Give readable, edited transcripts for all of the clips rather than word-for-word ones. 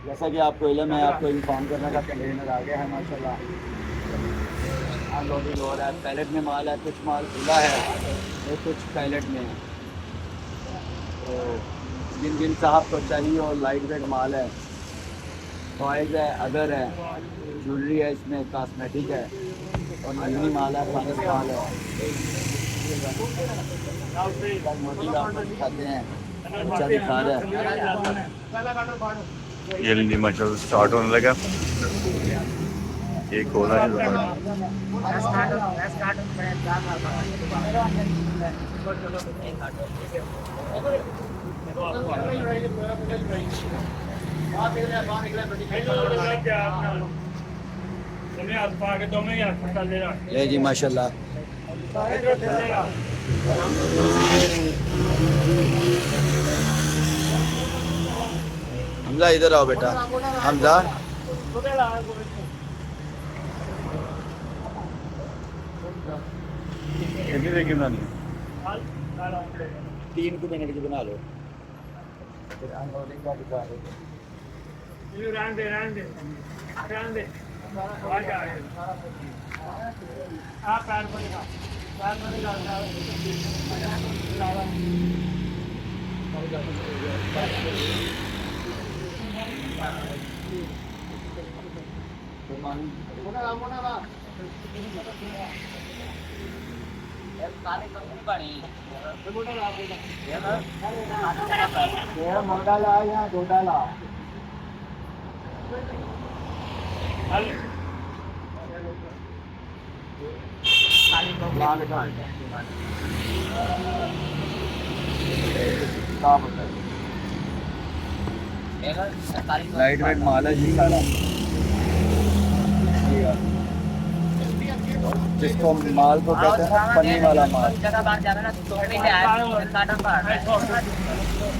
जैसा कि आपको इल्म है, आपको इन्फॉर्म करने का कंटेनर आ गया है माशाल्लाह। अनलोडिंग हो रहा है, पैलेट में माल है, कुछ माल खुला है और कुछ पैलेट में है। तो जिन जिन साहब को चाहिए और लाइट वेट माल है, टॉयज़ है, अदर है, ज्वेलरी है, इसमें कॉस्मेटिक है और नजनी माल है, फाइनेंस माल है। मोदी का आपको दिखाते हैं, अच्छा दिखा रहा है। ये लीजिए माशाल्लाह स्टार्ट होने लगा। एक हो रहा है ले जी माशाल्लाह। हमजा इधर आओ बेटा, हमजा। कितनी देर की बनानी है? 3 मिनट की बना लो, फिर अनलोडिंग का दिखा दो। मोटा ला या गोटा ला। लाइट वेट माल है जी सारा, जिसको माल को कहते हैं ना पन्नी वाला माल।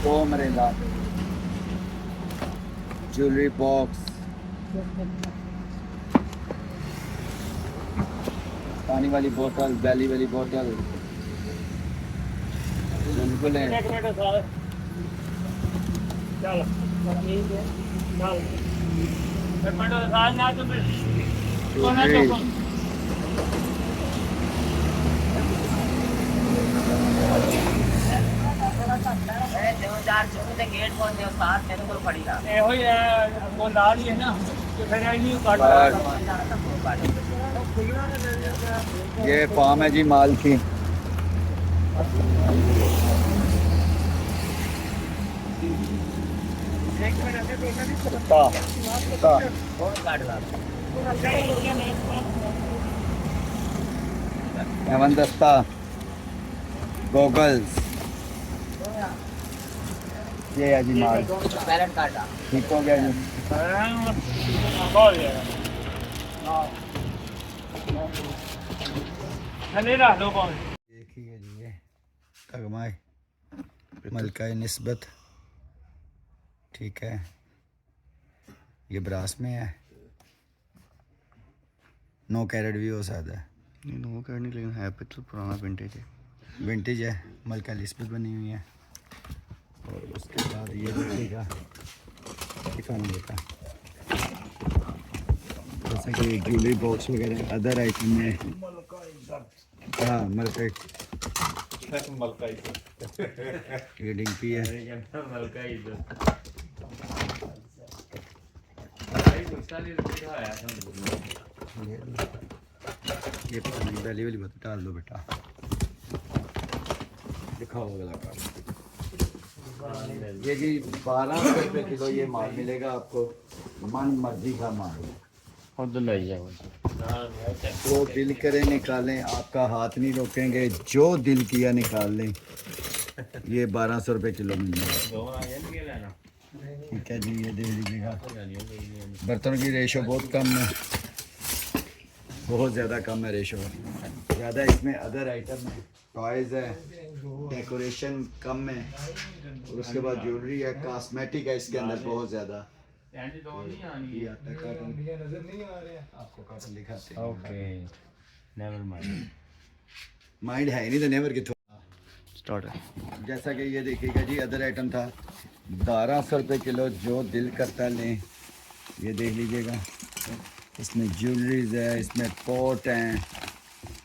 2 मरेंदा ज्वेलरी बॉक्स, पानी वाली बोतल, बैली वाली बोतल, बिल्कुल है। ये फार्म है जी माल की। एवन दस्ता, गॉगल्स, ये है जी माल। ठीक हो गया जी। देखिए जी, ये तगमाए मलका निस्बत, ठीक है, ये ब्रास में है। 9 कैरेट भी हो सकता है। नहीं 9 कैरेट नहीं, लेकिन है तो पुराना विंटेज है। विंटेज है, मलका निस्बत बनी हुई है। और उसके बाद ये देखिएगा दिखाना बेटा, जैसा कि ज्वेलरी बॉक्स वगैरह अदर आइटम में। हाँ मलका ये डिंकी है। ये पानी पहली वाली बात डाल दो बेटा, दिखाओ अगला काम। ये जी 1200 रुपये किलो ये माल मिलेगा आपको, मन मर्जी का माल। जो दिल करे निकालें, आपका हाथ नहीं रोकेंगे, जो दिल किया निकाल लें। ये 1200 रुपये किलो मिलेगा। ठीक है जी, ये देख लीजिएगा। बर्तनों की रेशो बहुत कम है, बहुत ज़्यादा कम है रेशो, ज़्यादा इसमें अदर आइटम है, टॉयज़ है, डेकोरेशन कम है, और उसके बाद ज्वेलरी है, कॉस्मेटिक है इसके अंदर बहुत ज़्यादा। ये आता है काटन, आपको काटन दिखाते हैं। ओके। Never mind. माइंड है ही नहीं तो नेवर कितों। स्टार्ट है। जैसा कि ये देखिएगा जी, अदर आइटम था 1200 रुपये किलो, जो दिल करता लें। ये देख लीजिएगा, इसमें ज्वेलरीज है, इसमें पॉट हैं।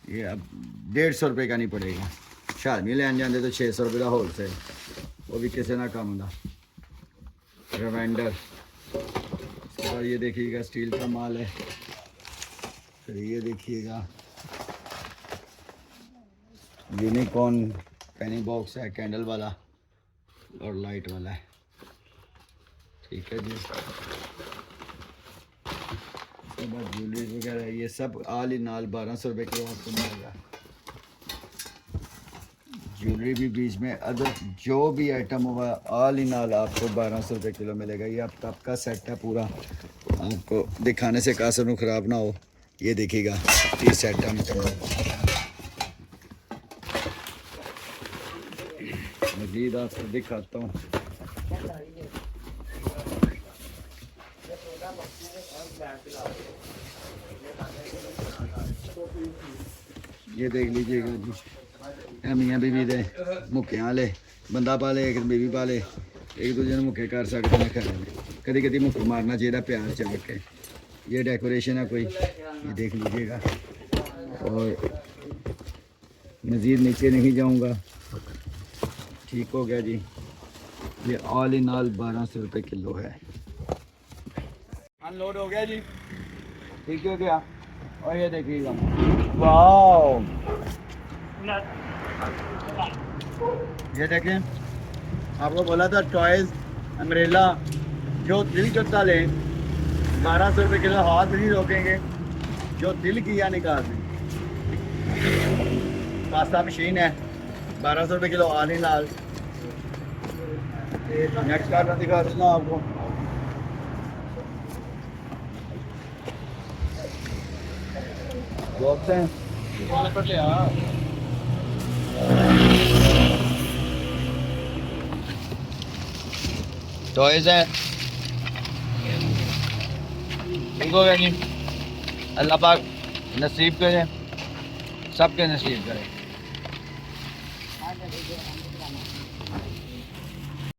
ये अब 150 रुपये का नहीं पड़ेगा। शादी लैन जाते तो 600 रुपये का होल सेल, वो भी किसी ना कम होता। रिमाइंडर, इसके बाद ये देखिएगा स्टील का माल है। फिर ये देखिएगा यूनिकॉर्न पेनी बॉक्स है, कैंडल वाला और लाइट वाला है। ठीक है जी। इसके बाद ज्वेलरी वगैरह ये सब आल इन आल 1200 रुपये किलो आपको मिलेगा। ज्वेलरी भी बीच में अदर जो भी आइटम होगा आल इन आल आपको 1200 रुपये किलो मिलेगा। ये आप कप का सेट है पूरा, आपको दिखाने से कासर ख़राब ना हो। ये देखिएगा ये सेट है, मज़ीद आपको दिखाता हूँ। ये देख लीजिएगा जी, मियाँ बीवी दे मुक्के वाले, बंदा पाले एक बीवी पाले, एक दूसरे ने मुक्के कर सकते हैं। खैर कभी कभी मुक्के मारना चाहिए प्यार चढ़ के। ये डेकोरेशन है कोई, ये देख लीजिएगा। और मज़ीद नीचे नहीं जाऊँगा। ठीक हो गया जी। ये ऑल इन ऑल 1200 रुपये किलो है। अनलोड हो गया जी, ठीक हो गया। और ये देखिएगा, वाओ, ये देखें, आपको बोला था टॉयज अम्ब्रेला जो दिल करता लें 1200 रुपये किलो, हाथ नहीं रोकेंगे, जो दिल किया निकाल दें। पास्ता मशीन है 1200 रुपये kilo all in all. Next card दिखा देना आपको। बॉक्स हैं, टॉयज हैं। ठीक हो गया जी। अल्लाह पाक नसीब करे, सबके नसीब करे।